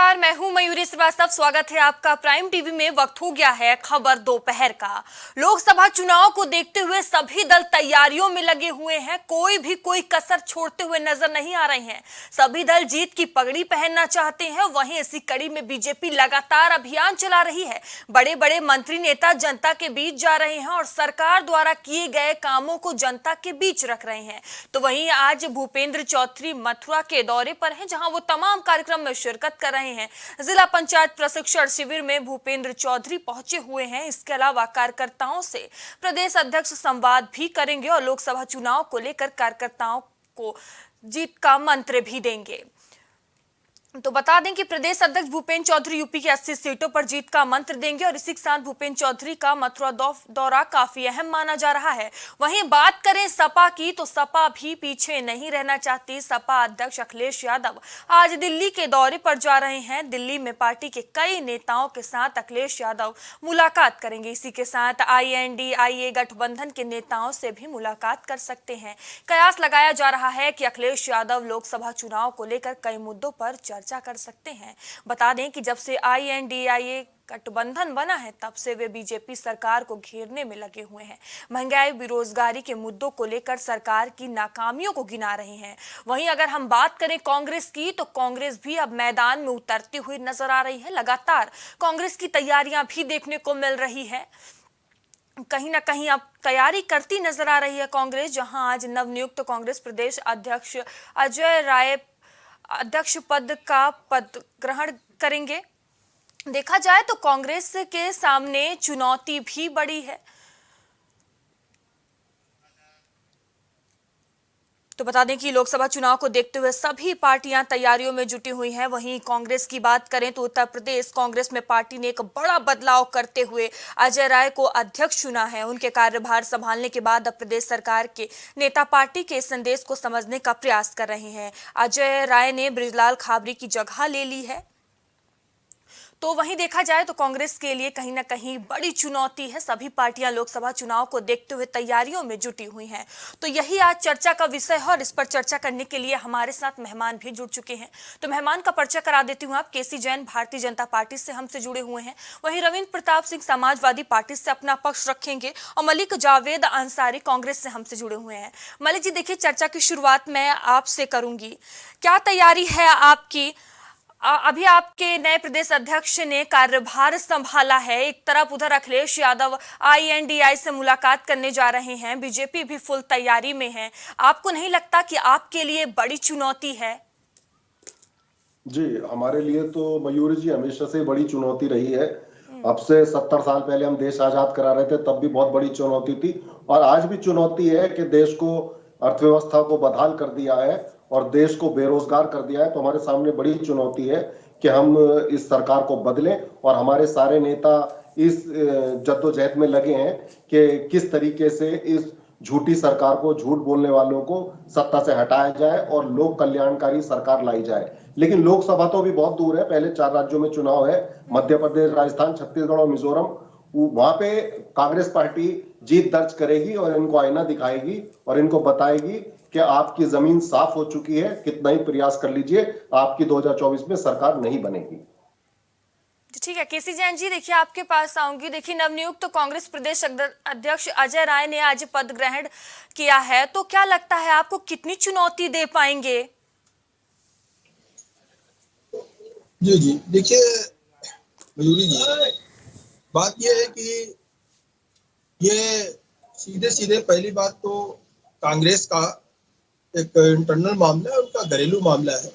नमस्कार, मैं हूं मयूरी श्रीवास्तव। स्वागत है आपका प्राइम टीवी में। वक्त हो गया है खबर दोपहर का। लोकसभा चुनाव को देखते हुए सभी दल तैयारियों में लगे हुए हैं। कोई कसर छोड़ते हुए नजर नहीं आ रहे हैं। सभी दल जीत की पगड़ी पहनना चाहते हैं। वहीं इसी कड़ी में बीजेपी लगातार अभियान चला रही है। बड़े बड़े मंत्री नेता जनता के बीच जा रहे हैं और सरकार द्वारा किए गए कामों को जनता के बीच रख रहे हैं। तो वहीं आज भूपेंद्र चौधरी मथुरा के दौरे पर हैं, जहां वो तमाम कार्यक्रम में शिरकत कर रहे हैं। जिला पंचायत प्रशिक्षण शिविर में भूपेंद्र चौधरी पहुंचे हुए हैं। इसके अलावा कार्यकर्ताओं से प्रदेश अध्यक्ष संवाद भी करेंगे और लोकसभा चुनाव को लेकर कार्यकर्ताओं को जीत का मंत्र भी देंगे। तो बता दें कि प्रदेश अध्यक्ष भूपेंद्र चौधरी यूपी की 80 सीटों पर जीत का मंत्र देंगे और इसी के साथ भूपेंद्र चौधरी का मथुरा दौरा काफी अहम माना जा रहा है। वहीं बात करें सपा की, तो सपा भी पीछे नहीं रहना चाहती। सपा अध्यक्ष अखिलेश यादव आज दिल्ली के दौरे पर जा रहे हैं। दिल्ली में पार्टी के कई नेताओं के साथ अखिलेश यादव मुलाकात करेंगे। इसी के साथ INDIA गठबंधन के नेताओं से भी मुलाकात कर सकते हैं। कयास लगाया जा रहा है कि अखिलेश यादव लोकसभा चुनाव को लेकर कई मुद्दों पर चर्चा कर सकते हैं। बता दें कि जब से INDIA गठबंधन बना है, तब से वे बीजेपी सरकार को घेरने में लगे हुए हैं। महंगाई, बेरोजगारी के मुद्दों को लेकर सरकार की नाकामियों को गिना रहे हैं। वहीं अगर हम बात करें कांग्रेस की, तो कांग्रेस भी अब मैदान में उतरती हुई नजर आ रही है। लगातार कांग्रेस की तैयारियां भी देखने को मिल रही है। कहीं ना कहीं अब तैयारी करती नजर आ रही है कांग्रेस, जहां आज नवनियुक्त कांग्रेस प्रदेश अध्यक्ष अजय राय अध्यक्ष पद का पद ग्रहण करेंगे। देखा जाए तो कांग्रेस के सामने चुनौती भी बड़ी है। तो बता दें कि लोकसभा चुनाव को देखते हुए सभी पार्टियां तैयारियों में जुटी हुई हैं। वहीं कांग्रेस की बात करें तो उत्तर प्रदेश कांग्रेस में पार्टी ने एक बड़ा बदलाव करते हुए अजय राय को अध्यक्ष चुना है। उनके कार्यभार संभालने के बाद अब प्रदेश सरकार के नेता पार्टी के संदेश को समझने का प्रयास कर रहे हैं। अजय राय ने बृजलाल खाबरी की जगह ले ली है। तो वहीं देखा जाए तो कांग्रेस के लिए कहीं ना कहीं बड़ी चुनौती है। सभी पार्टियां लोकसभा चुनाव को देखते हुए तैयारियों में जुटी हुई हैं। तो यही आज चर्चा का विषय है और इस पर चर्चा करने के लिए हमारे साथ मेहमान भी जुड़ चुके हैं। तो मेहमान का परिचय करा देती हूँ। आप KC जैन भारतीय जनता पार्टी से हमसे जुड़े हुए हैं। वहीं रविंद्र प्रताप सिंह समाजवादी पार्टी से अपना पक्ष रखेंगे और मलिक जावेद अंसारी कांग्रेस से हमसे जुड़े हुए हैं। मलिक जी, देखिए, चर्चा की शुरुआत मैं आपसे करूंगी। क्या तैयारी है आपकी? अभी आपके नए प्रदेश अध्यक्ष ने कार्यभार संभाला है। एक तरफ उधर अखिलेश यादव INDI से मुलाकात करने जा रहे हैं। बीजेपी भी फुल तैयारी में है। आपको नहीं लगता कि आपके लिए बड़ी चुनौती है? जी, हमारे लिए तो मयूरी जी हमेशा से बड़ी चुनौती रही है। अब से 70 साल पहले हम देश आजाद करा रहे थे, तब भी बहुत बड़ी चुनौती थी और आज भी चुनौती है कि देश को, अर्थव्यवस्था को बदहाल कर दिया है और देश को बेरोजगार कर दिया है। तो हमारे सामने बड़ी चुनौती है कि हम इस सरकार को बदलें और हमारे सारे नेता इस जद्दोजहद में लगे हैं कि किस तरीके से इस झूठी सरकार को, झूठ बोलने वालों को सत्ता से हटाया जाए और लोक कल्याणकारी सरकार लाई जाए। लेकिन लोकसभा तो अभी बहुत दूर है। पहले 4 राज्यों में चुनाव है, मध्य प्रदेश, राजस्थान, छत्तीसगढ़ और मिजोरम। वहां पे कांग्रेस पार्टी जीत दर्ज करेगी और इनको आईना दिखाएगी और इनको बताएगी कि आपकी जमीन साफ हो चुकी है, कितना ही प्रयास कर लीजिए, आपकी 2024 में सरकार नहीं बनेगी। ठीक है KC जैन जी, देखिए आपके पास आऊंगी। देखिए, नवनियुक्त तो कांग्रेस प्रदेश अध्यक्ष अजय राय ने आज पद ग्रहण किया है, तो क्या लगता है आपको कितनी चुनौती दे पाएंगे? जी, देखिए मयूरी जी, बात यह है कि ये सीधे सीधे पहली बात तो कांग्रेस का एक इंटरनल मामला है, उनका घरेलू मामला है।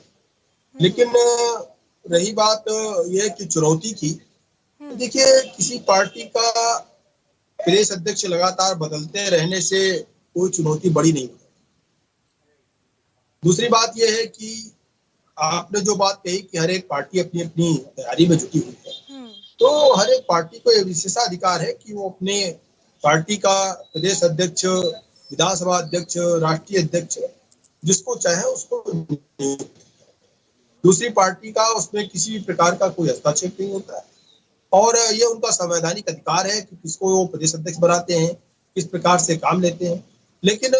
लेकिन रही बात यह कि चुनौती की, तो देखिए किसी पार्टी का प्रदेश अध्यक्ष लगातार बदलते रहने से कोई चुनौती बड़ी नहीं होती। दूसरी बात यह है कि आपने जो बात कही कि हर एक पार्टी अपनी अपनी तैयारी में जुटी हुई है, तो हर एक पार्टी को यह विशेषाधिकार है कि वो अपने पार्टी का प्रदेश अध्यक्ष, विधानसभा अध्यक्ष, राष्ट्रीय अध्यक्ष, जिसको चाहे उसको। दूसरी पार्टी का उसमें किसी भी प्रकार का कोई हस्तक्षेप नहीं होता है और ये उनका संवैधानिक अधिकार है कि किसको वो प्रदेश अध्यक्ष बनाते हैं, किस प्रकार से काम लेते हैं। लेकिन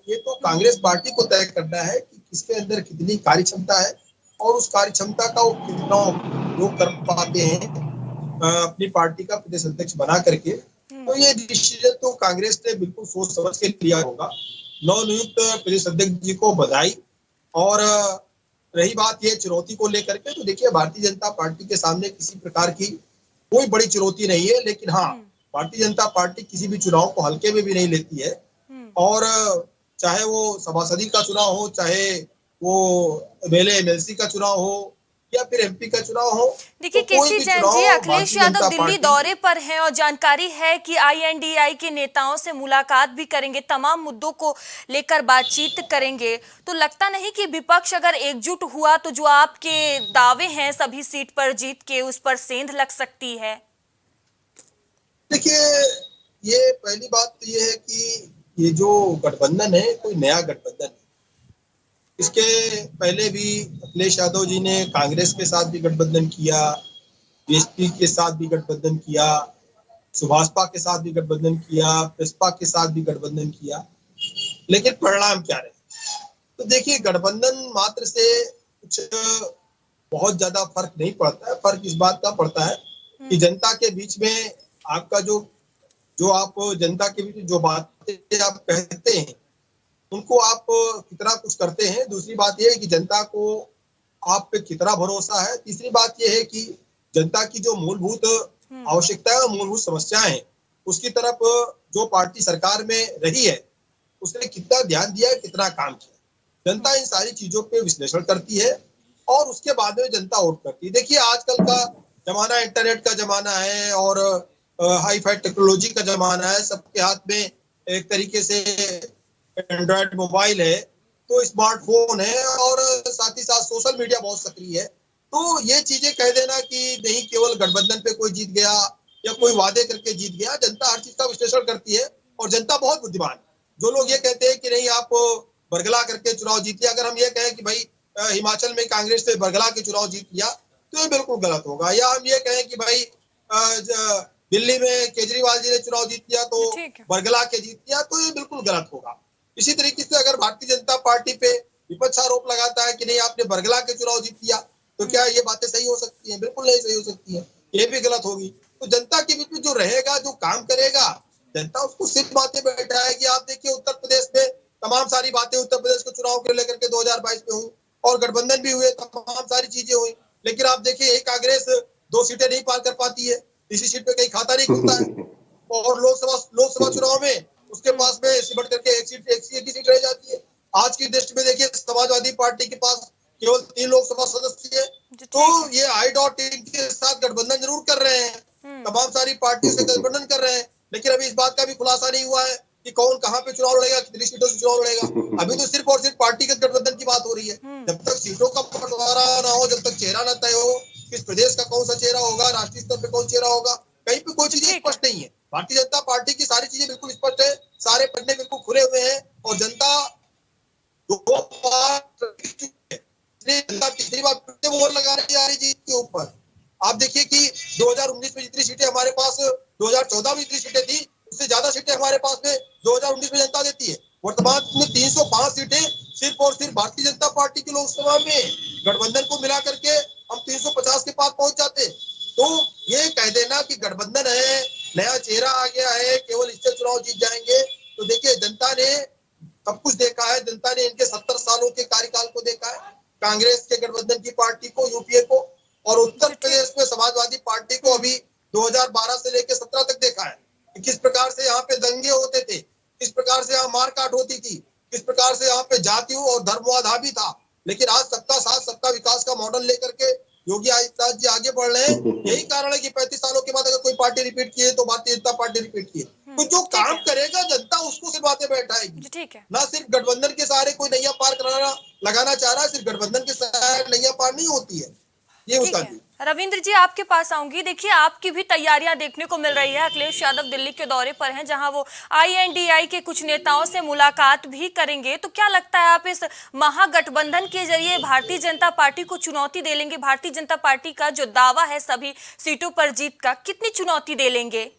ये तो कांग्रेस पार्टी को तय करना है कि किसके अंदर कितनी कार्य क्षमता है और उस कार्य क्षमता का वो कितना उपयोग कर पाते हैं अपनी पार्टी का प्रदेश अध्यक्ष बना करके, तो ये डिसीजन तो कांग्रेस ने बिल्कुल सोच समझ के लिया होगा। नवनियुक्त प्रदेश अध्यक्ष जी को बधाई। और रही बात ये चुनौती को लेकर के, तो देखिए भारतीय जनता पार्टी के सामने किसी प्रकार की कोई बड़ी चुनौती नहीं है, लेकिन हाँ, भारतीय जनता पार्टी किसी भी चुनाव को हल्के में भी नहीं लेती है। और चाहे वो सभासदी का चुनाव हो, चाहे वो एमएलए एमएलसी का चुनाव हो, या फिर एमपी का चुनाव हो, देखिए तो कोई केसी भी जैन चुनाव जी, अखिलेश भारतीय यादव जनता दिल्ली पार्टी। दौरे पर हैं और जानकारी है कि आईएनडीआई के नेताओं से मुलाकात भी करेंगे, तमाम मुद्दों को लेकर बातचीत करेंगे। तो लगता नहीं कि विपक्ष अगर एकजुट हुआ तो जो आपके दावे हैं सभी सीट पर जीत के, उस पर सेंध लग सकती है? देखिए, ये पहली बात तो ये है कि ये जो गठबंधन है कोई नया गठबंधन है। इसके पहले भी अखिलेश यादव जी ने कांग्रेस के साथ भी गठबंधन किया, बीएसपी के साथ भी गठबंधन किया, सुभाषपा के साथ भी गठबंधन किया, प्रसपा के साथ भी गठबंधन किया, लेकिन परिणाम क्या रहे? तो देखिए, गठबंधन मात्र से कुछ बहुत ज्यादा फर्क नहीं पड़ता है। फर्क इस बात का पड़ता है कि जनता के बीच में आपका जो जो आप जनता के बीच जो बातें आप कहते हैं उनको आप कितना कुछ करते हैं। दूसरी बात यह है कि जनता को आप पे कितना भरोसा है। तीसरी बात यह है कि जनता की जो मूलभूत आवश्यकताएं और मूलभूत समस्याएं हैं उसकी तरफ जो पार्टी सरकार में रही है उसने कितना ध्यान दिया है, कितना काम किया। जनता इन सारी चीजों पे विश्लेषण करती है और उसके बाद में जनता वोट करती है। देखिए, आजकल का जमाना इंटरनेट का जमाना है और हाई फाई टेक्नोलॉजी का जमाना है। सबके हाथ में एक तरीके से एंड्रॉयड मोबाइल है, तो स्मार्टफोन है और साथ ही साथ सोशल मीडिया बहुत सक्रिय है। तो ये चीजें कह देना कि नहीं केवल गठबंधन पे कोई जीत गया या कोई वादे करके जीत गया, जनता हर चीज का विश्लेषण करती है और जनता बहुत बुद्धिमान है। जो लोग ये कहते हैं कि नहीं आप बरगला करके चुनाव जीत लिया, अगर हम ये कहें कि भाई हिमाचल में कांग्रेस ने बरगला के चुनाव जीत लिया तो ये बिल्कुल गलत होगा। या हम ये कहें कि भाई दिल्ली में केजरीवाल जी ने चुनाव जीत लिया तो बरगला के जीत लिया, तो ये बिल्कुल गलत होगा। इसी तरीके से अगर भारतीय जनता पार्टी पे विपक्ष आरोप लगाता है कि नहीं आपने बरगला के चुनाव जीत लिया, तो क्या ये बातें सही हो सकती हैं? बिल्कुल नहीं सही हो सकती है, ये भी गलत होगी। तो जनता के बीच में जो रहेगा, जो काम करेगा, जनता उसको सिर्फ बातें बैठाएगी। आप देखिए उत्तर प्रदेश में तमाम सारी बातें उत्तर प्रदेश के चुनाव को लेकर के 2022 में हुई और गठबंधन भी हुए, तमाम सारी चीजें हुई, लेकिन आप देखिए एक कांग्रेस 2 सीटें नहीं पार कर पाती है, इसी सीट पे कहीं खाता नहीं खुलता है। और लोकसभा चुनाव में उसके पास में सिमट करके एक ही सीट रह जाती है। आज की दृष्टि में देखिए समाजवादी पार्टी के पास केवल 3 लोकसभा सदस्य है, तो ये आई डॉट इन के साथ गठबंधन जरूर कर रहे हैं, तमाम सारी पार्टियों से गठबंधन कर रहे हैं, लेकिन अभी इस बात का भी खुलासा नहीं हुआ है कि कौन कहाँ पे चुनाव लड़ेगा, कितनी सीटों से चुनाव लड़ेगा। अभी तो सिर्फ और सिर्फ पार्टीगत गठबंधन की बात हो रही है। जब तक सीटों का बंटवारा ना हो, जब तक चेहरा न तय हो, किस प्रदेश का कौन सा चेहरा होगा, राष्ट्रीय स्तर पे कौन चेहरा होगा, कहीं पे कोई चीज स्पष्ट नहीं है। भारतीय जनता पार्टी की सारी चीजें बिल्कुल स्पष्ट है, सारे पन्ने बिल्कुल खुले हुए हैं और जनता 2 बार जनता तीसरी बार वोट लगाने जा रही जीत के ऊपर। आप देखिए कि 2019 में जितनी सीटें हमारे पास 2014 में जितनी सीटें थी उससे ज्यादा सीटें हमारे पास में 2019 में जनता देती है। वर्तमान में 305 सीटें सिर्फ और सिर्फ भारतीय जनता पार्टी की लोकसभा में, गठबंधन को मिला करके हम 350 के पास पहुंच जाते। तो ये कह देना कि गठबंधन है, नया चेहरा आ गया है, केवल इससे चुनाव जीत जाएंगे, तो देखिए जनता ने सब कुछ देखा है। जनता ने इनके 70 सालों के कार्यकाल को देखा है, कांग्रेस के गठबंधन की पार्टी को, यूपीए को, और उत्तर प्रदेश में समाजवादी पार्टी को अभी 2012 से लेकर 17 तक देखा है कि किस प्रकार से यहाँ पे दंगे होते थे, किस प्रकार से यहाँ मारकाट होती थी, किस प्रकार से यहाँ पे जाति और धर्मवाद हावी था। लेकिन आज सबका साथ सबका विकास का मॉडल लेकर के योगी आदित्यनाथ जी आगे बढ़ रहे हैं। यही कारण है कि 35 सालों के बाद अगर कोई पार्टी रिपीट की है तो भारतीय जनता पार्टी रिपीट की है। तो जो काम करेगा जनता उसको सिर्फ बातें बैठाएगी, ठीक है। ना सिर्फ गठबंधन के सहारे कोई नैया पार कराना लगाना चाह रहा है। सिर्फ गठबंधन के सहारे नैया पार नहीं होती है, ये उसका। रविंद्र जी आपके पास आऊंगी। देखिए आपकी भी तैयारियां देखने को मिल रही है। अखिलेश यादव दिल्ली के दौरे पर हैं जहां वो आईएनडीआई के कुछ नेताओं से मुलाकात भी करेंगे। तो क्या लगता है आप इस महागठबंधन के जरिए भारतीय जनता पार्टी को चुनौती दे लेंगे? भारतीय जनता पार्टी का जो दावा है सभी सीटों पर जीत का, कितनी चुनौती दे लेंगे?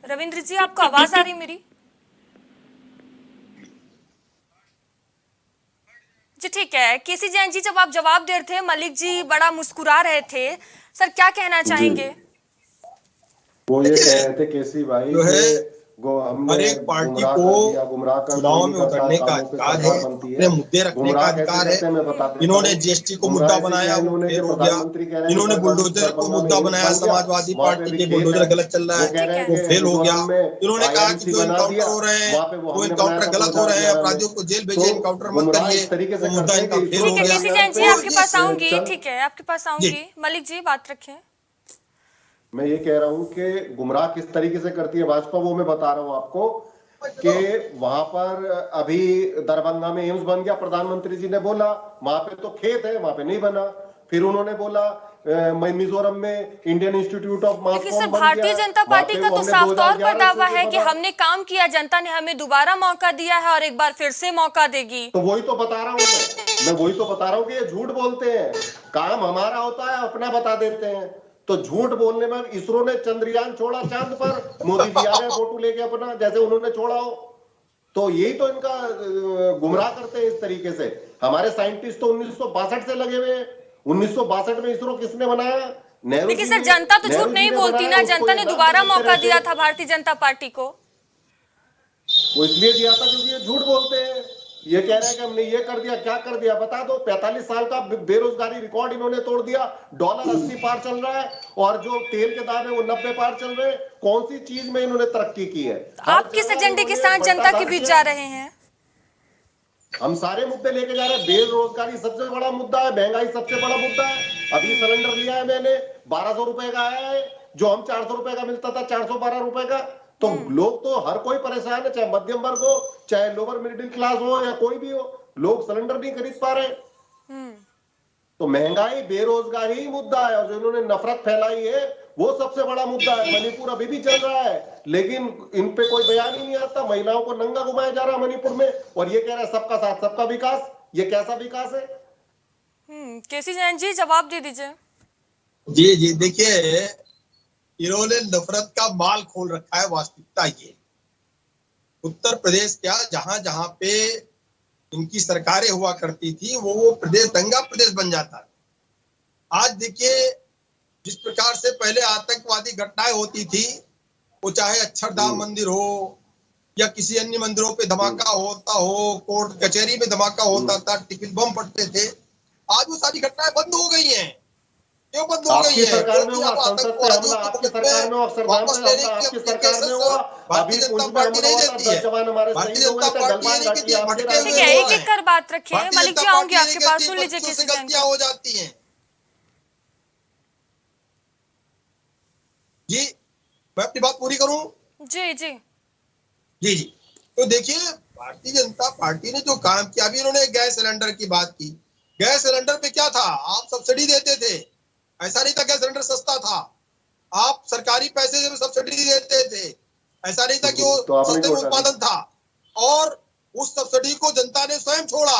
रविंद्र जी आपको आवाज आ रही मेरी? जी ठीक है। केसी जैन जी, जब आप जवाब दे रहे थे मलिक जी बड़ा मुस्कुरा रहे थे, सर क्या कहना जी, चाहेंगे? वो ये कह देखिए रहे थे केसी भाई जो कि है हमने हर एक पार्टी गुमराह को कर दिया, गुमराह कर कोई चुनाव नहीं में करता, उतरने का कामों पे अधिकार है, सरकार बनती अपने है। मुद्दे रखने का गुमराह कैसे अधिकार है। करते हैं मैं बता देता इन्होंने हूँ। जीएसटी को गुमराह मुद्दा ऐसे बनाया, किया वो इन्होंने कि फेल हो गया। प्रधानमंत्री कह रहे हैं कि इन्होंने बुलडोजर को दरभंगा में मुद्दा एम्स बनाया, बन गया, समाजवादी वहां पे पार्टी भी के खेत बुलडोजर है। गलत चल रहा वो है, कह ठीक रहे है। हैं वो कि फेल हो गया। मिजोरम में इन्होंने कहा कि आईएमसी जो बना इनकाउंटर दिया, हो रहे हैं वहां पे वो वो हमने बनाया इनकाउंटर था गलत हो रहे हैं, 2011 में। अपराधियों को जेल तो भेजिए, इनकाउंटर मत गुमराह करिए, इस तरीके वो से मुद्दा करते हैं इनका कि फेल इसरो हो ठीक है के गया। केसी अंदर जैन जी, पे तो आपके ये पास आऊंगी। चंद ठीक है, आपके पास जी आऊंगी। मलिक जी बात रखें। मैं ये कह रहा हूं कि गुमराह किस तरीके से करती है भाजपा, वो मैं बता रहा हूं आपको कि वहां पर अभी दरभंगा में एम्स बन गया, प्रधानमंत्री जी ने बोला वहां पे तो खेत है, वहां पे नहीं बना। फिर उन्होंने बोला मिजोरम में इंडियन इंस्टीट्यूट ऑफ मास लेकिन सर कॉम बन गया, भारतीय जनता वहां पार्टी पे का वो तो हमने साफ तौर पर 2011 दावा से है कि बना। हमने काम किया, जनता ने हमें दोबारा मौका दिया है और एक बार फिर से मौका देगी। तो वही तो बता रहा हूं मैं वही तो बता रहा हूं कि ये झूठ बोलते हैं। काम हमारा होता है, अपना बता देते हैं। तो झूठ बोलने में इसरो ने चंद्रयान छोड़ा चांद पर, मोदी जी आ गए फोटो लेके अपना, जैसे उन्होंने छोड़ा हो। तो यही तो इनका गुमराह करते हैं इस तरीके से। हमारे साइंटिस्ट तो 1962 से लगे हुए हैं। 1962 में इसरो किसने बनाया? नेहरू लेकिन जी सर ने। जनता तो झूठ नेहरू जी नहीं ने बोलती बनाया, ना, उसको जनता ये ने नाम दोबारा बदलते मौका रहते दिया हैं। था भारतीय जनता पार्टी को। वो इसलिए दिया था क्योंकि ये झूठ बोलते हैं। ये कह रहे हैं कि हमने ये कर दिया, क्या कर दिया बता दो। 45 साल का बेरोजगारी रिकॉर्ड इन्होंने तोड़ दिया। डॉलर 80 पार चल रहा है और जो तेल के दाम है वो 90 पार चल रहे हैं। कौन सी चीज में इन्होंने तरक्की की है? तो हर आप किस जगह एजेंडे के इन्होंने साथ जनता के भ्रष्टाचार बीच किया। जा रहे हैं? हम सारे मुद्दे लेके जा रहे हैं। बेरोजगारी सबसे बड़ा मुद्दा है, महंगाई सबसे बड़ा मुद्दा है। अभी सिलेंडर लिया है मैंने, 1200 रुपए का आया है, जो हम 400 रुपए का मिलता था 412 रुपए का। तो लोग तो हर कोई परेशान है, चाहे मध्यम वर्ग हो, चाहे लोअर मिडिल क्लास हो या कोई भी हो, लोग सिलेंडर नहीं खरीद पा रहे। तो महंगाई बेरोजगारी ही मुद्दा है, और जो इन्होंने नफरत फैलाई है वो सबसे बड़ा मुद्दा है। मणिपुर अभी भी चल रहा है, लेकिन इन पे कोई बयान ही नहीं आता। महिलाओं को नंगा घुमाया जा रहा है मणिपुर में, और ये कह रहा है सबका साथ सबका विकास। ये कैसा विकास है? केसी जैन जी जवाब दे दीजिए। जी जी देखिए, इन्होंने नफरत का माल खोल रखा है। वास्तविकता ये उत्तर प्रदेश क्या, जहां जहां पे इनकी सरकारें हुआ करती थी वो प्रदेश दंगा प्रदेश बन जाता है। आज देखिए, जिस प्रकार से पहले आतंकवादी घटनाएं होती थी, वो चाहे अक्षरधाम मंदिर हो या किसी अन्य मंदिरों पे धमाका होता हो, कोर्ट कचहरी में धमाका होता था, टिफिन बम फटते थे, आज वो सारी घटनाएं बंद हो गई हैं। क्यों बंद हो गई आपकी है? सरकार में क्योंकि हुआ, अब संसद से आतंकवादियों हमला को आपकी मुल्क सरकार में में, अक्षरधाम वापस पे लेने हमला की आपकी अपने सरकार में केसेस हुआ। भारतीय अभी जनता पुंछ में पार्टी हमला नहीं हुआ था, देती 10 है। जवान हमारे भारतीय शहीद हो जनता गए थे। पार्टी ये गलवान नहीं घाटी कहती आपके भटके राज ठीक हुए में है, हुआ लोग एक है। एक हैं। कर बात रखिए। भारतीय मलिक जनता जी आऊंगी पार्टी ये नहीं आपके पास, कहती सुन लीजिए बच्चों से केसी जैन गलतियां को। हो जाती हैं। जी, मैं अपनी बात पूरी करूं? जी जी। जी जी। तो देखिए, भारतीय जनता पार्टी ने जो काम किया, अभी इन्होंने गैस सिलेंडर की बात की। गैस सिलेंडर पे क्या था? आप सब्सिडी देते थे। ऐसा नहीं था गैस सिलेंडर सस्ता था, आप सरकारी पैसे से सब्सिडी देते थे। ऐसा नहीं था कि वो तो आपने सस्ते क्यों में उठा दी? उत्पादन था। और उस सब्सिडी को जनता ने स्वयं छोड़ा।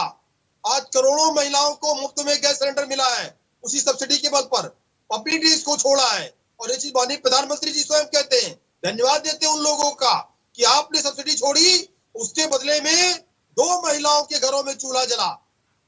आज करोड़ों महिलाओं को मुफ्त में गैस सिलेंडर मिला है उसी सब्सिडी के बल पर। पब्लिक ने इसको छोड़ा है, और ये चीज माननीय प्रधानमंत्री जी स्वयं कहते हैं, धन्यवाद देते हैं उन लोगों का कि आपने सब्सिडी छोड़ी, उसके बदले में 2 महिलाओं के घरों में चूल्हा जला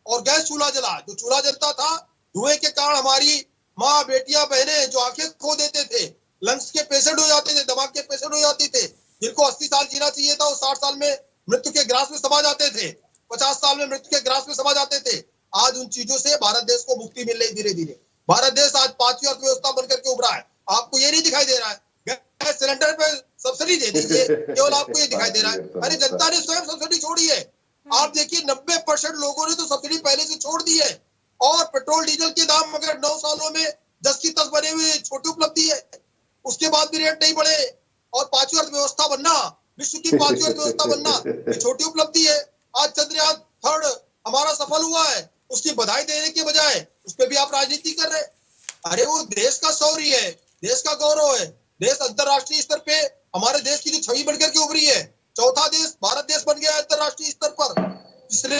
और गैस चूल्हा जला। जो चूल्हा जलता था, धुएं के कारण हमारी माँ, बेटियां, बहनें जो आंखें खो देते थे, लंग्स के पेशेंट हो जाते थे, दिमाग के पेशेंट हो जाते थे, जिनको 80 साल जीना चाहिए था, वो 60 साल में मृत्यु के ग्रास में समा जाते थे, 50 साल में मृत्यु के ग्रास में समा जाते थे। आज उन चीजों से भारत देश को मुक्ति मिल रही धीरे धीरे। भारत देश आज 5वीं अर्थव्यवस्था बनकर के उभरा है। आपको ये नहीं दिखाई दे रहा है गैस सिलेंडर पे सब्सिडी दे दीजिए, केवल आपको ये दिखाई दे रहा है। अरे जनता ने स्वयं सब्सिडी छोड़ी है। आप देखिए, 90% लोगों ने तो सब्सिडी पहले से छोड़ दी है। और पेट्रोल डीजल के दाम अगर 9 सालों में 10 की 10 बने हुए, छोटी उपलब्धि है। उसके बाद भी रेट नहीं बढ़े, और 5वीं अर्थव्यवस्था बनना, विश्व की 5वीं अर्थव्यवस्था बनना, ये छोटी उपलब्धि है। आज चंद्रयान 3 हमारा सफल हुआ है, उसकी बधाई देने के बजाय उस पर भी आप राजनीति कर रहे हैं। अरे वो देश का शौर्य है, देश का गौरव है। देश अंतरराष्ट्रीय स्तर पे हमारे देश की जो छवि बनकर के उभरी है, चौथा देश भारत देश बन गया अंतरराष्ट्रीय स्तर पर, जिसने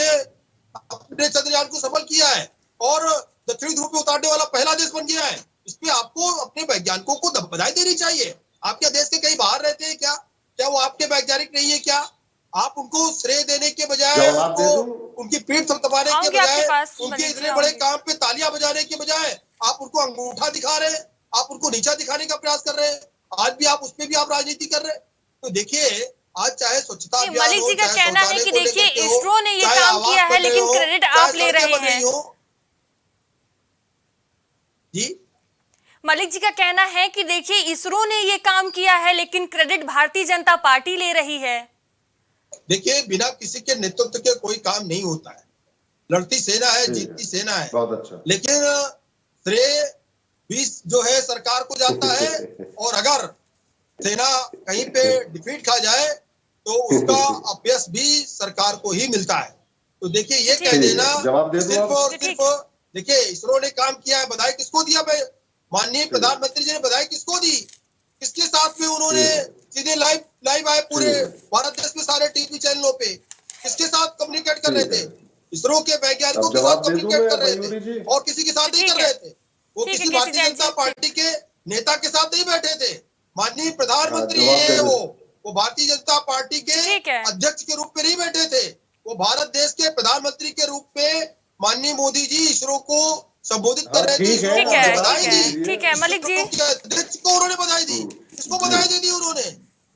अपने चंद्रयान को सफल किया है और दक्षिणी ध्रुव पे उतारने वाला पहला देश बन गया है। इसमें आपको अपने वैज्ञानिकों को बधाई देनी चाहिए। आप क्या देश के कहीं बाहर रहते हैं क्या? क्या वो आपके वैज्ञानिक नहीं है क्या? आप उनको श्रेय देने के बजाय जवाब दे दूं? उनकी पीठ थपथपाने के आऊंगी आपके बजाय, पास, उनके मलिक जी, इतने बड़े आऊंगी। काम पे तालियां बजाने के बजाय आप उनको अंगूठा दिखा रहे हैं, आप उनको नीचा दिखाने का प्रयास कर रहे हैं। आज भी आप उसपे भी आप राजनीति कर रहे हैं। तो देखिए, आज चाहे स्वच्छता नहीं, अभियान मलिक हो, जी का चाहे कहना है शौचालय कि को देखिए लेकर के हो, इसरो ने ये चाहे काम आवास किया है, बन रहे लेकिन हो, क्रेडिट चाहे आप ले सड़कें रहे बन रही हैं। हो। जी, मलिक जी का कहना है कि देखिए इसरो ने ये काम किया है, लेकिन क्रेडिट भारतीय जनता पार्टी ले रही है। देखिए, बिना किसी के नेतृत्व के कोई काम नहीं होता है। लड़ती सेना है, ठीक जीतती सेना है, बहुत अच्छा। लेकिन श्रेय भी जो है सरकार को जाता है। और अगर सेना कहीं पे डिफीट खा जाए तो उसका अपयश भी सरकार को ही मिलता है। तो देखिए, ये ठीक कह है। देना जवाब दे दूं सिर्फ अब? और जी, सिर्फ, ठीक है। देखिए इसरो ने काम किया है, बधाई किसको दिया? माननीय ठीक। प्रधानमंत्री जी ने बधाई किसको दी? किसके साथ में उन्होंने ठीक। सीधे लाइव आए पूरे ठीक। भारत देश में सारे टीवी चैनलों पे? किसके साथ कम्युनिकेट कर रहे ठीक थे? है। इसरो के वैज्ञानिकों अब के साथ जवाब दे दूं कम्युनिकेट मैं कर रहे मयूरी जी? थे, और किसी के साथ नहीं ठीक कर है। रहे थे। वो ठीक है, किसी केसी भारतीय जैन जनता जी, पार्टी के नेता के साथ नहीं बैठे थे। माननीय हाँ, प्रधानमंत्री जवाब दे है, दो। वो भारतीय जनता पार्टी के ठीक है। अध्यक्ष के रूप में नहीं बैठे थे। वो भारत देश के प्रधानमंत्री के रूप में माननीय मोदी जी इसरो को संबोधित कर हाँ, रहे थे। ठीक इसरो है, ठीक को अब उन्होंने है, जवाब ठीक बधाई तो है, दी। ठीक दीजिए। है मलिक जी, इसरो के अध्यक्ष को उन्होंने बधाई दी। किसको जी। बधाई दे दी उन्होंने?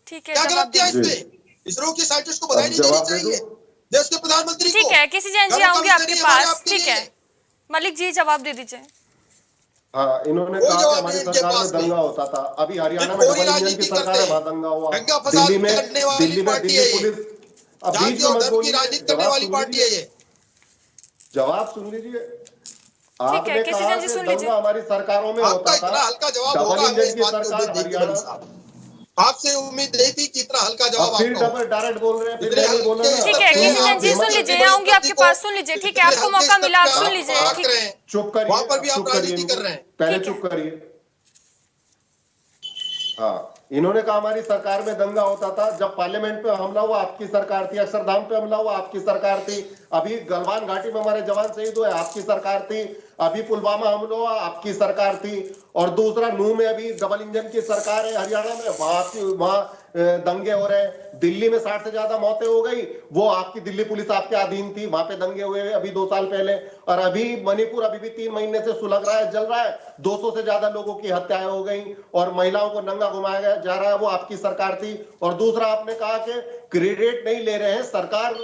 ठीक है, क्या जवाब गलत दे किया इस जी। पे? इसरो के साइंटिस्ट को बधाई अब नहीं देनी जवाब दे दूं? चाहिए? देश के प्रधानमंत्री ठीक को है, केसी जैन जी, गर्व का आऊंगी विषय आपके नहीं हमारे पास। आपके ठीक लिए। है मलिक जी, जवाब दे दीजिए। हाँ, इन्होंने कोई कहा कि जवाब हमारी नहीं इनके सरकार में पास में। दंगा होता था। अभी हरियाणा में कोरी डबल इंजन की राजनीति सरकार करते है, हैं, वहां दंगा हुआ। दंगा फसाद करने वाली दिल्ली में पार्टी दिल्ली है ये, पुलिस। अब बीच जाति में और मत धर्म की बोलिए, राजनीति करने जवाब वाली सुन पार्टी है लीजिए। ये। जवाब सुन लीजिए। ठीक है, आपने केसी कहा जैन जी, कि सुन दंगा लीजिए। हमारी सरकारों में आपका होता इतना था। हल्का जवाब डबल होगा, हमें इंजन इस की बात की सरकार उम्मीद नहीं थी मलिक हरियाणा। साहब। आपसे उम्मीद नहीं थी कि इतना हल्का अब जवाब फिर आपका डबल होगा। डायरेक्ट बोल रहे हैं, फिर इतने मैं नहीं बोला हल्के ना। ठीक स्तर है, पे केसी जैन आप जी, हिम्मत सुन है इतनी लीजिए, बड़ी आऊंगी उपलब्धि आपके को, पास, सुन लीजिए। ठीक है, इतने आपको हल्के मौका स्तर मिला, पे आप सुन आप लीजिए। आंक ठीक रहे है हैं, चुप करिए, वहां पर भी चुप आप करिए राजनीति कर इनको। रहे हैं। पहले ठीक है। चुप करिए। हाँ, इन्होंने कहा हमारी सरकार में दंगा होता था। जब पार्लियामेंट पे हमला हुआ, आपकी सरकार थी। अक्षरधाम पे हमला हुआ, आपकी सरकार थी। अभी गलवान घाटी में हमारे जवान शहीद हुए, आपकी सरकार थी। अभी पुलवामा हमला हुआ, आपकी सरकार थी। और दूसरा, नूह में अभी डबल इंजन की सरकार है हरियाणा में, वहां दंगे हो रहे हैं। दिल्ली में 60 से ज्यादा मौतें हो गई, वो आपकी दिल्ली पुलिस आपके अधीन थी, वहां पे दंगे हुए अभी 2 साल पहले। और अभी मणिपुर अभी भी 3 महीने से सुलग रहा है, जल रहा है। 200 से ज्यादा लोगों की हत्याएं हो गई और महिलाओं को नंगा घुमाया जा रहा है, वो आपकी सरकार थी। और दूसरा, आपने कहा कि क्रेडिट नहीं ले रहे हैं, सरकार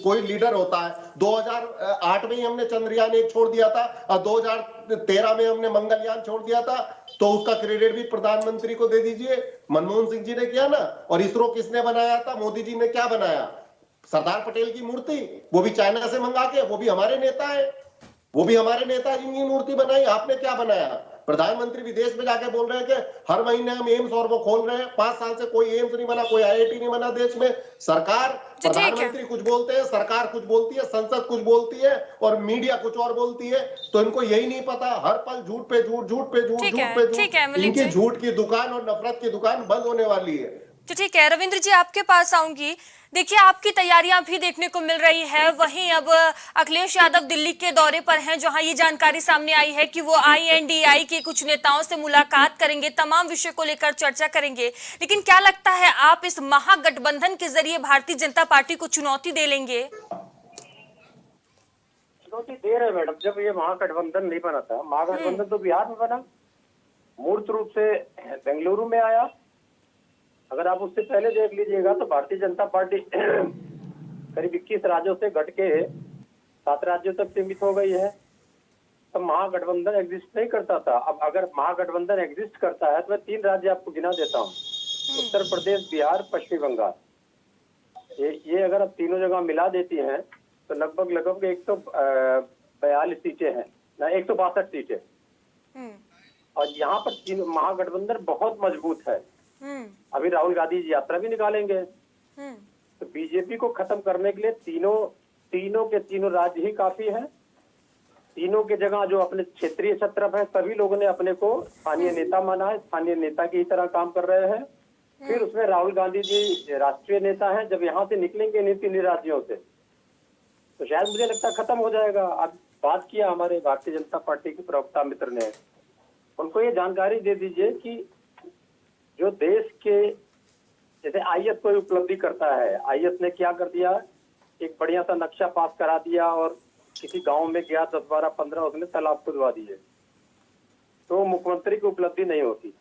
कोई लीडर होता है। 2008 में ही हमने चंद्रयान 1 छोड़ दिया था और 2013 में हमने मंगलयान छोड़ दिया था। तो उसका क्रेडिट भी प्रधानमंत्री को दे दीजिए। मनमोहन सिंह जी ने किया ना। और इसरो किसने बनाया था? मोदी जी ने क्या बनाया? सरदार पटेल की मूर्ति, वो भी चाइना से मंगा के। वो भी हमारे नेता है, वो भी हमारे नेताजी की मूर्ति बनाई। आपने क्या बनाया? प्रधानमंत्री विदेश में जाके बोल रहे हैं कि हर महीने हम एम्स और वो खोल रहे हैं। 5 साल से कोई एम्स नहीं बना, कोई आईआईटी नहीं बना देश में। सरकार, जी, ठीक है। प्रधानमंत्री कुछ बोलते हैं, सरकार कुछ बोलती है, संसद कुछ बोलती है और मीडिया कुछ और बोलती है। तो इनको यही नहीं पता, हर पल झूठ पे झूठ, झूठ पे झूठ, ठीक झूठ है, पे ठीक झूठ। है मलिक इनकी जी। झूठ की दुकान और नफरत की दुकान बंद होने वाली है। तो ठीक है, रविंद्र जी, आपके पास आऊंगी। देखिए, आपकी तैयारियां भी देखने को मिल रही है। वहीं अब अखिलेश यादव दिल्ली के दौरे पर हैं, जहां ये जानकारी सामने आई है कि वो आईएनडीआई के कुछ नेताओं से मुलाकात करेंगे, तमाम विषय को लेकर चर्चा करेंगे। लेकिन क्या लगता है, आप इस महागठबंधन के जरिए भारतीय जनता पार्टी को चुनौती दे लेंगे? चुनौती दे रहे मैडम। जब ये महागठबंधन नहीं बना था, महागठबंधन तो बिहार में बना, मूर्त रूप से बेंगलुरु में आया। अगर आप उससे पहले देख लीजिएगा तो भारतीय जनता पार्टी करीब 21 राज्यों से घट के 7 राज्यों तक सीमित हो गई है। तो महागठबंधन एग्जिस्ट नहीं करता था। अब अगर महागठबंधन एग्जिस्ट करता है तो मैं 3 राज्य आपको गिना देता हूँ, उत्तर प्रदेश, बिहार, पश्चिम बंगाल। ये अगर आप तीनों जगह मिला देती हैं तो लगभग 142 सीटें हैं ना, 162 सीटें। और यहाँ पर महागठबंधन बहुत मजबूत है। अभी राहुल गांधी जी यात्रा भी निकालेंगे। तो बीजेपी को खत्म करने के लिए तीनों के तीनों राज्य ही काफी है। तीनों के जगह जो अपने क्षेत्रीय छत्रप है, सभी लोगों ने अपने को स्थानीय नेता माना है, स्थानीय नेता की तरह काम कर रहे हैं। फिर उसमें राहुल गांधी जी राष्ट्रीय नेता हैं। जब यहाँ से निकलेंगे इन 3 राज्यों से तो शायद मुझे लगता है खत्म हो जाएगा। अब बात किया हमारे भारतीय जनता पार्टी के प्रवक्ता मित्र ने, उनको ये जानकारी दे दीजिए कि जो देश के, जैसे आईएएस कोई उपलब्धि करता है, आईएएस ने क्या कर दिया, एक बढ़िया सा नक्शा पास करा दिया और किसी गांव में गया 10, 12, 15 उसने तालाब खुदवा दिए, तो मुख्यमंत्री की उपलब्धि नहीं होती,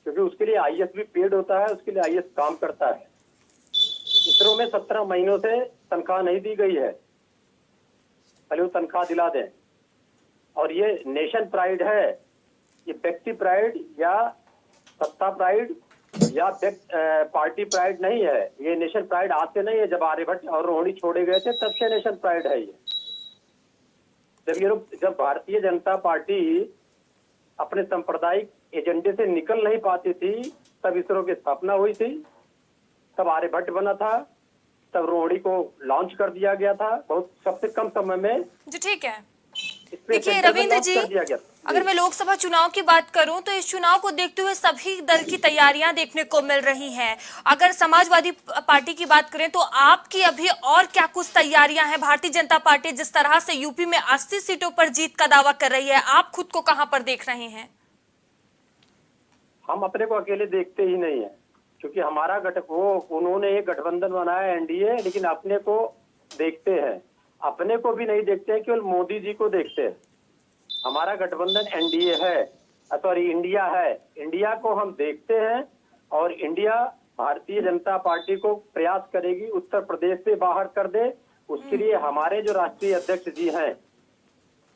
क्योंकि उसके लिए आईएएस भी पेड होता है, उसके लिए आईएएस काम करता है। इसरो में 17 महीनों से तनख्वाह नहीं दी गई है, पहले वो तनख्वाह दिला दें। और ये नेशन प्राइड है, ये व्यक्ति प्राइड या सत्ता प्राइड या पार्टी प्राइड नहीं है। ये नेशन प्राइड आज से नहीं है, जब आर्यभट्ट और रोहिणी छोड़े गए थे तब से नेशन प्राइड है ये। जब भारतीय जनता पार्टी अपने सांप्रदायिक एजेंडे से निकल नहीं पाती थी, तब इसरो की स्थापना हुई थी, तब आर्यभट्ट बना था, तब रोहिणी को लॉन्च कर दिया गया था बहुत सबसे कम समय में। जी ठीक है। देखिए रविंद्र जी, अगर मैं लोकसभा चुनाव की बात करूं तो इस चुनाव को देखते हुए सभी दल की तैयारियां देखने को मिल रही हैं। अगर समाजवादी पार्टी की बात करें तो आपकी अभी और क्या कुछ तैयारियां हैं? भारतीय जनता पार्टी जिस तरह से यूपी में 80 सीटों पर जीत का दावा कर रही है, आप खुद को कहां पर देख रहे हैं? हम अपने को अकेले देखते ही नहीं है, क्योंकि हमारा उन्होंने एक गठबंधन बनाया एनडीए, लेकिन अपने को देखते हैं, अपने को भी नहीं देखते हैं, केवल मोदी जी को देखते हैं। हमारा गठबंधन एनडीए है, सॉरी इंडिया है, इंडिया को हम देखते हैं और इंडिया भारतीय जनता पार्टी को प्रयास करेगी उत्तर प्रदेश से बाहर कर दे। उसके लिए हमारे जो राष्ट्रीय अध्यक्ष जी हैं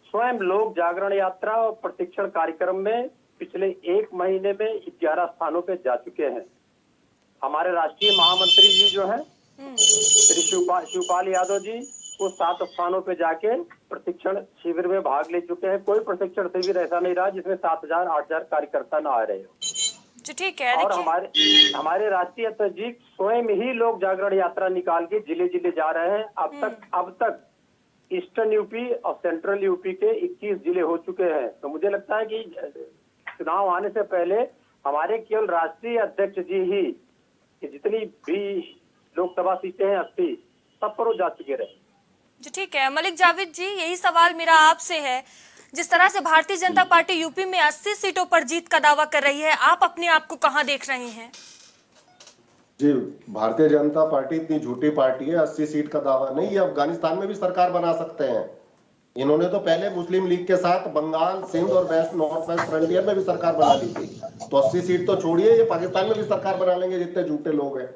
स्वयं लोक जागरण यात्रा और प्रशिक्षण कार्यक्रम में पिछले 1 महीने में 11 स्थानों पे जा चुके हैं। हमारे राष्ट्रीय महामंत्री जी जो हैं श्री शिवपाल यादव जी, वो 7 स्थानों पे जाके प्रशिक्षण शिविर में भाग ले चुके हैं। कोई प्रशिक्षण शिविर ऐसा नहीं रहा जिसमें 7,000 8,000 कार्यकर्ता न आ रहे हो। ठीक है। और हमारे राष्ट्रीय अध्यक्ष जी स्वयं ही लोक जागरण यात्रा निकाल के जिले जिले जा रहे हैं। अब तक ईस्टर्न यूपी और सेंट्रल यूपी के 21 जिले हो चुके हैं। तो मुझे लगता है कि चुनाव आने से पहले हमारे केवल राष्ट्रीय अध्यक्ष जी ही जितनी भी लोकसभा सीटें हैं 80 सब पर वो जा चुके रहे। जी ठीक है। मलिक जावेद जी, यही सवाल मेरा आपसे है, जिस तरह से भारतीय जनता पार्टी यूपी में 80 सीटों पर जीत का दावा कर रही है, आप अपने आप को कहां देख रहे हैं? जी, भारतीय जनता पार्टी इतनी झूठी पार्टी है, 80 सीट का दावा नहीं। ये अफगानिस्तान में भी सरकार बना सकते हैं। इन्होंने तो पहले मुस्लिम लीग के साथ बंगाल, सिंध और नॉर्थ वेस्ट फ्रंटियर में भी सरकार बना ली थी। तो 80 सीट तो छोड़िए, ये पाकिस्तान में भी सरकार बना लेंगे, जितने झूठे लोग हैं।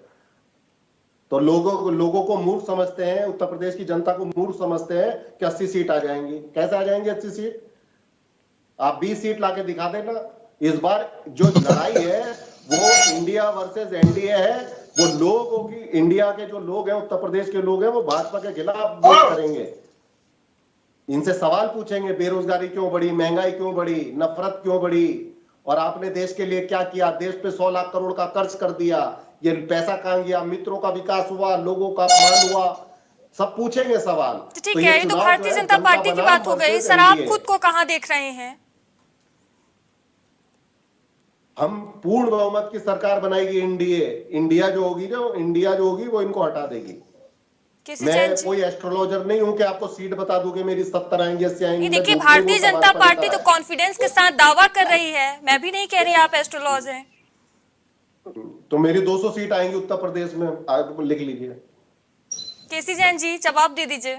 तो लोगों को मूर्ख समझते हैं, उत्तर प्रदेश की जनता को मूर्ख समझते हैं कि 80 सीट आ जाएंगी। कैसे आ जाएंगी 80 सीट? आप 20 सीट लाके दिखा देना। इस बार जो लड़ाई है वो इंडिया वर्सेस एनडीए है। वो लोगों की, इंडिया के जो लोग हैं, उत्तर प्रदेश के लोग हैं, वो भाजपा के खिलाफ वोट करेंगे। इनसे सवाल पूछेंगे, बेरोजगारी क्यों बढ़ी, महंगाई क्यों बढ़ी, नफरत क्यों बढ़ी, और आपने देश के लिए क्या किया? देश पे 100 लाख करोड़ का कर्ज कर दिया, ये पैसा कहां गया? मित्रों का विकास हुआ, लोगों का अपमान हुआ, सब पूछेंगे सवाल। ठीक है, ये तो भारतीय जनता पार्टी की बात हो गई। सर, आप खुद को कहां देख रहे हैं? हम पूर्ण बहुमत की सरकार बनाएगी एनडीए। इंडिया जो होगी वो इनको हटा देगी। मैं कोई एस्ट्रोलॉजर नहीं हूं कि आपको सीट बता दूं कि मेरी 70 आएंगी, 80 आएंगी। देखिए, भारतीय जनता पार्टी तो कॉन्फिडेंस के साथ दावा कर रही है। मैं भी नहीं कह रही आप एस्ट्रोलॉजर हैं। तो मेरी 200 सीट आएंगी उत्तर प्रदेश में, आप लिख लीजिए। केसी जैन जी, जवाब दे दीजिए।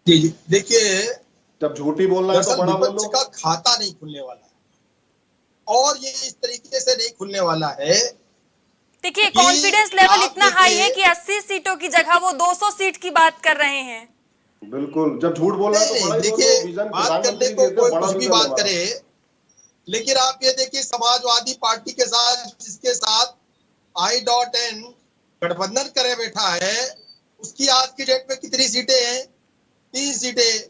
जी, देखिए, जब झूठी बोलना है तो बड़ा बोलो। का खाता नहीं खुलने वाला है और ये इस तरीके से नहीं खुलने वाला है। देखिए, कॉन्फिडेंस लेवल इतना हाई है कि 80 सीटों की जगह वो 200 सीट की बात कर रहे हैं। बिल्कुल, जब झूठ बोलना है तो बड़ा ही बोलो। बात करने को कोई कुछ भी बात करे, लेकिन आप ये देखिए समाजवादी पार्टी के साथ, जिसके साथ I.N गठबंधन करे बैठा है, उसकी आज की डेट में कितनी सीटें हैं? 3 सीटें।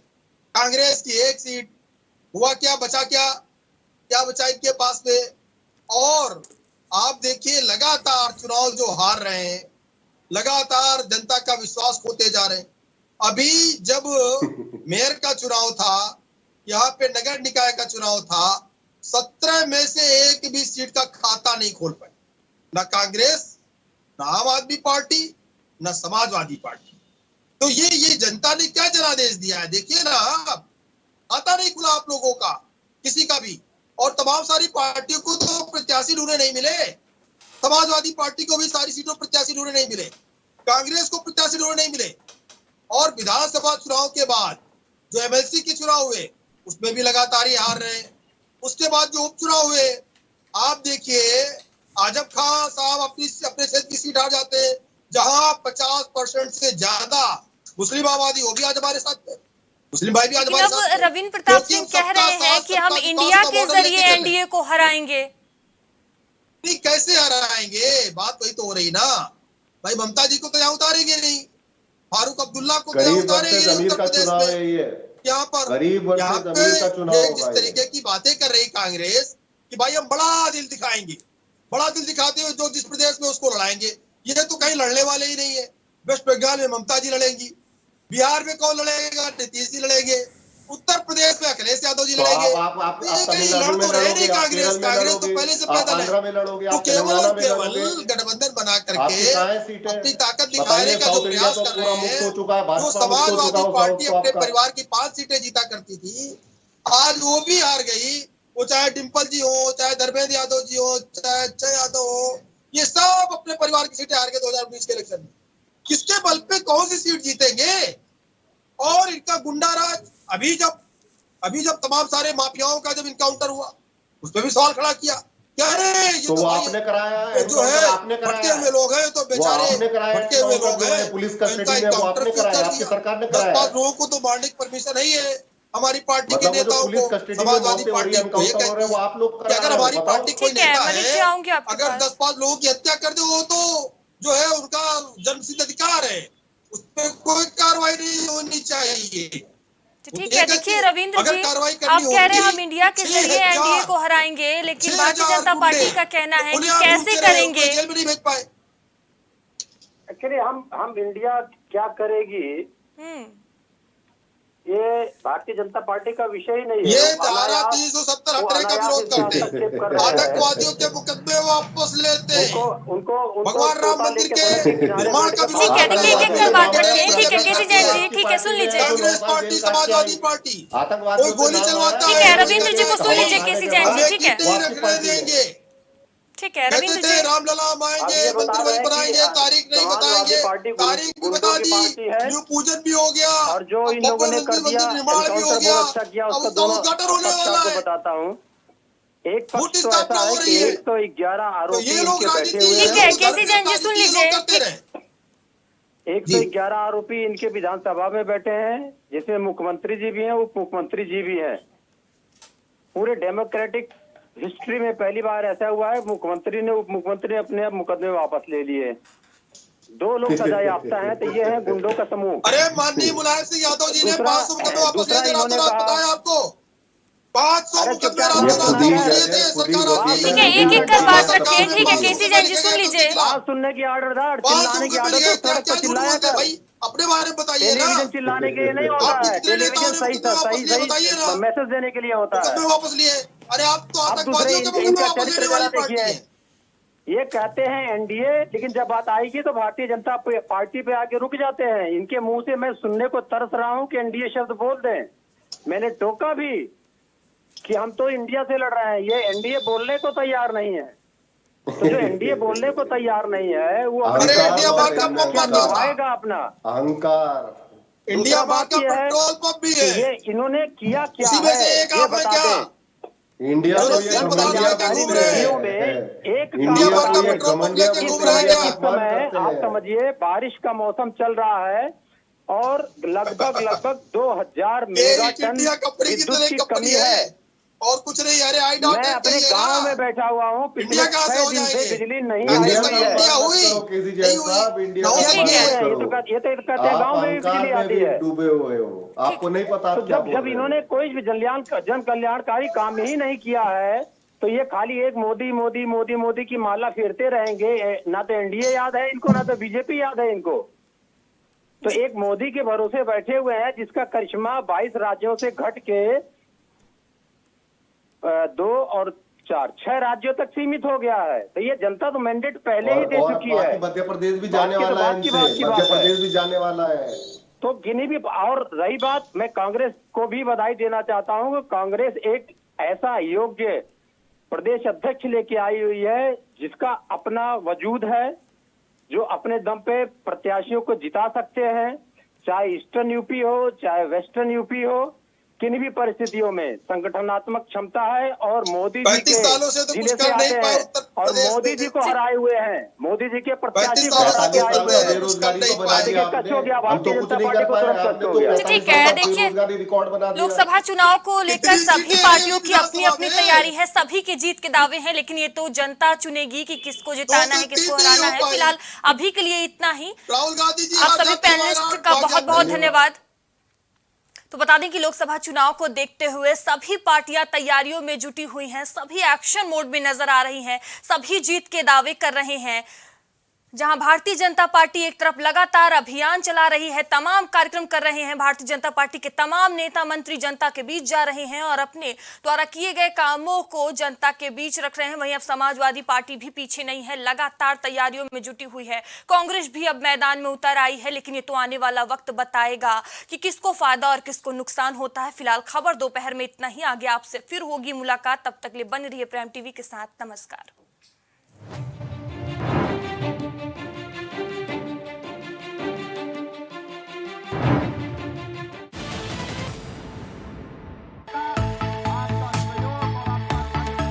कांग्रेस की 1 सीट। हुआ क्या, बचा क्या बचा इनके पास में? और आप देखिए लगातार चुनाव जो हार रहे हैं, लगातार जनता का विश्वास खोते जा रहे हैं। अभी जब मेयर का चुनाव था, यहाँ पे नगर निकाय का चुनाव था, 17 में से एक भी सीट का खाता नहीं खोल पाए, ना कांग्रेस, ना आम आदमी पार्टी, ना समाजवादी पार्टी। तो ये जनता ने क्या जनादेश दिया है? देखिए ना, खाता नहीं खुला आप लोगों का, किसी का भी। और तमाम सारी पार्टियों को तो प्रत्याशी ढूंढे नहीं मिले। समाजवादी पार्टी को भी सारी सीटों प्रत्याशी ढूंढे नहीं मिले। कांग्रेस को प्रत्याशी नहीं मिले, और विधानसभा चुनाव के बाद जो एमएलसी के चुनाव हुए उसमें भी लगातार ही हार रहे हैं। उसके बाद जो उपचुनाव हुए, आप देखिए आजम खान साहब अपने क्षेत्र की सीट हार जाते हैं, जहां 50% से ज्यादा मुस्लिम आबादी, वो भी आज हमारे साथ है, मुस्लिम भाई भी आज हमारे साथ है। रविंद्र प्रताप सिंह कह रहे हैं कि हम इंडिया के जरिए एनडीए को हराएंगे। नहीं, कैसे हराएंगे? बात वही तो हो रही ना भाई, ममता जी को तो यहाँ उतारेंगे नहीं, फारूक अब्दुल्ला को तो यहाँ उतारेंगे नहीं उत्तर प्रदेश में। यहाँ पर यहाँ पे जिस तरीके की बातें कर रही कांग्रेस कि भाई हम बड़ा दिल दिखाएंगे, बड़ा दिल दिखाते हुए जो जिस प्रदेश में उसको लड़ाएंगे, ये तो कहीं लड़ने वाले ही नहीं है। वेस्ट बंगाल में ममता जी लड़ेंगी, बिहार में कौन लड़ेगा? नीतीश जी लड़ेंगे, उत्तर प्रदेश में अखिलेश यादव जी लड़ेंगे। आप तमिलनाडु में लड़ोगे, कांग्रेस तो पहले से पैदल है, तो केवल गठबंधन बना करके अपनी ताकत दिखाने का जो प्रयास कर रहे हैं। जो समाजवादी पार्टी अपने परिवार की 5 सीटें जीता करती थी, आज वो भी हार गई। वो चाहे डिम्पल जी हो, चाहे धर्मेंद्र यादव जी हो, चाहे अक्षय यादव हो, ये सब अपने परिवार की सीटें हार गए 2019 के इलेक्शन में। किसके बल पे कौन सी सीट जीतेंगे? और इनका गुंडा राज, अभी जब तमाम सारे माफियाओं का जब इनकाउंटर हुआ, उस पर भी सवाल खड़ा किया, कह रहे ये तो आपने कराया है, जो है आपने भटके हुए लोग हैं, तो बेचारे भटके हुए लोग हैं, पुलिस कस्टडी में वो आपने कराया, आपकी सरकार ने कराया। 10 लोगों को तो मारने की परमिशन नहीं है हमारी पार्टी के नेताओं को, समाजवादी पार्टी को। ये कहते हैं आप लोग अगर हमारी पार्टी कोई नेता है, अगर 10-5 लोगों की हत्या कर दे, वो तो जो है उनका जन्मसिद्ध अधिकार है, उस पर कोई कार्रवाई नहीं होनी चाहिए। ठीक है, देखिए रविंद्र जी, आप कह रहे हैं हम इंडिया के जरिए एनडीए को हराएंगे, लेकिन भारतीय जनता पार्टी का कहना है कि कैसे करेंगे? जेल में नहीं भेज पाए। एक्चुअली हम इंडिया क्या करेगी, ये भारतीय जनता पार्टी का विषय ही नहीं है। ये धारा 370 हटने का विरोध करते हैं, आतंकवादियों के मुकदमे वापस लेते हैं, उनको भगवान राम मंदिर के निर्माण का विरोध ठीक है, देखिए बात रखिए। ठीक है केसी जैन जी, ठीक है सुन लीजिए। कांग्रेस पार्टी, समाजवादी पार्टी कोई गोली चलवाता है, ठीक है रविंद्र जी को सुन लीजिए केसी जैन जी, ठीक है रखने देंगे। ठीक है रविंद्र जी, रामलला आएंगे, मंदिर वही बनाएंगे, तारीख नहीं बताएंगे, तारीख भी बता दी, न्यू पूजन भी हो गया, और जो इन लोगों ने कर दिया निर्माण भी हो गया, अच्छा किया, अब उसका उसका दोनों उद्घाटन होने वाला है। बताता हूँ। एक पक्ष मूर्ति तो स्थापना ऐसा हो है रही कि है, 111 तो आरोपी ये लोग इनके बैठे राजनीति हुए ठीक है केसी जैन जी सुन लीजिए। 111 आरोपी इनके विधानसभा में बैठे हैं, जिसमें मुख्यमंत्री जी भी हैं, उप मुख्यमंत्री जी भी हैं। पूरे डेमोक्रेटिक हिस्ट्री में पहली बार ऐसा हुआ है, मुख्यमंत्री ने उप मुख्यमंत्री ने अपने मुकदमे वापस ले लिए। 2 लोग सजा याफ्ता हैं, तो ये है गुंडों का समूह। अरे माननीय मुलायम सिंह यादव जी ने 500 मुकदमे वापस ले दिए, बताया आपको 500 मुकदमे ठीक है, एक कर बात रखिए। ठीक है केसी जैन जी सुन लीजिए। बात सुनने की आर्डर था, चिल्लाने की आदत है, सड़क पर चिल्लाया कर भाई, अपने बारे में बताइए ना। टेलीविजन चिल्लाने के लिए नहीं होता है, टेलीविजन सही मैसेज देने के लिए होता है। वापस लिए, अरे आप तो आतंकवादियों के मुकदमे वापस लेने वाली पार्टी है। ये कहते हैं एनडीए, लेकिन जब बात आएगी तो भारतीय जनता पार्टी पे आके रुक जाते हैं। इनके मुंह से मैं सुनने को तरस रहा हूँ कि एनडीए शब्द बोल दें। मैंने टोका भी कि हम तो इंडिया से लड़ रहे हैं, ये एनडीए बोलने को तैयार नहीं है। तो जो एनडीए बोलने को तैयार नहीं है वो आएगा अपना अहंकार। इंडिया बात का पेट्रोल पंप भी है, ये इन्होंने किया क्या उसी में से है एक ये आपने बता क्या दें। इंडिया तो ये इंडिया का घूम रहे हैं, एक इंडिया भर का तो ये पेट्रोल पंप घमंडिया लेके इस घूम रहे हैं। समय आप समझिए बारिश का मौसम चल रहा है और लगभग 2000 मेगा टन इंडिया कंपनी की विद्युत तरह की कंपनी कमी है। और कुछ नहीं। अरे आई डॉट मैं अपने गांव में बैठा हुआ हूँ, पिछले इंडिया कहाँ से 6 हो दिन से जाएंगे? बिजली नहीं इंडिया आई में हुई है। इंडिया हुई नहीं हुई, ये तो कहते हैं गांव में भी बिजली आती है। डूबे हुए हो, आपको नहीं पता। तो जब इन्होंने कोई भी जन कल्याणकारी काम ही नहीं किया है, तो ये खाली एक मोदी मोदी मोदी मोदी की माला फेरते रहेंगे। ना तो एनडीए याद है इनको, ना तो बीजेपी याद है इनको। तो एक मोदी के भरोसे बैठे हुए हैं, जिसका करिश्मा 22 राज्यों से घट के 2 और 4 6 राज्यों तक सीमित हो गया है। तो ये जनता तो मैंडेट पहले ही दे चुकी है। मध्य प्रदेश भी जाने वाला है, मध्य प्रदेश भी जाने वाला है। तो गिनी भी। और रही बात, मैं कांग्रेस को भी बधाई देना चाहता हूं कि कांग्रेस एक ऐसा योग्य प्रदेश अध्यक्ष लेके आई हुई है जिसका अपना वजूद है, जो अपने दम पे प्रत्याशियों को जिता सकते हैं, चाहे ईस्टर्न यूपी हो चाहे वेस्टर्न यूपी हो, किन भी परिस्थितियों में संगठनात्मक क्षमता है और मोदी जी 35 के सालों से तो जिले कुछ से कर नहीं आते पाए हैं उत्तर और प्रदेश मोदी में। जी को हराए हुए हैं, मोदी जी के प्रत्याशी 35 को सालों हरा से के उत्तर आए हुए प्रदेश हैं। में कुछ कर बेरोजगारी नहीं तो बना पाए। दिया कच्छ आपने, हो गया, हम भारतीय तो कुछ जनता नहीं पार्टी कर को पाए, तुरंत आपने कच्छ हो तो गया। 45 ठीक है, साल देखिए बेरोजगारी रिकॉर्ड बना दिया। लोकसभा चुनाव को लेकर कितनी सभी सीटें पार्टियों हैं की अपनी विधानसभा अपनी में? तैयारी है, सभी के जीत के दावे हैं, लेकिन ये तो जनता चुनेगी कि किसको जिताना है, किसको तीन नहीं हराना हो है। पाई। फिलहाल अभी के लिए इतना ही। राहुल गांधी जी आप आज सभी आपके पैनलिस्ट वायनाड का भाग बहुत जाते बहुत हैं। धन्यवाद। तो बता दें कि लोकसभा चुनाव को देखते हुए सभी पार्टियां तैयारियों में जुटी हुई हैं, सभी एक्शन मोड में नजर आ रही हैं, सभी जीत के दावे कर रहे हैं। जहां भारतीय जनता पार्टी एक तरफ लगातार अभियान चला रही है, तमाम कार्यक्रम कर रहे हैं, भारतीय जनता पार्टी के तमाम नेता मंत्री जनता के बीच जा रहे हैं और अपने द्वारा किए गए कामों को जनता के बीच रख रहे हैं। वहीं अब समाजवादी पार्टी भी पीछे नहीं है, लगातार तैयारियों में जुटी हुई है। कांग्रेस भी अब मैदान में उतर आई है, लेकिन ये तो आने वाला वक्त बताएगा कि किसको फायदा और किसको नुकसान होता है। फिलहाल खबर दोपहर में इतना ही। आगे आपसे फिर होगी मुलाकात, तब तक के लिए बने रहिए प्राइम टीवी के साथ। नमस्कार।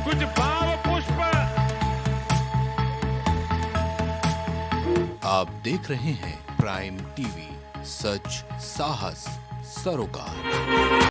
कुछ भाव पुष्प। आप देख रहे हैं प्राइम टीवी, सच साहस सरोकार।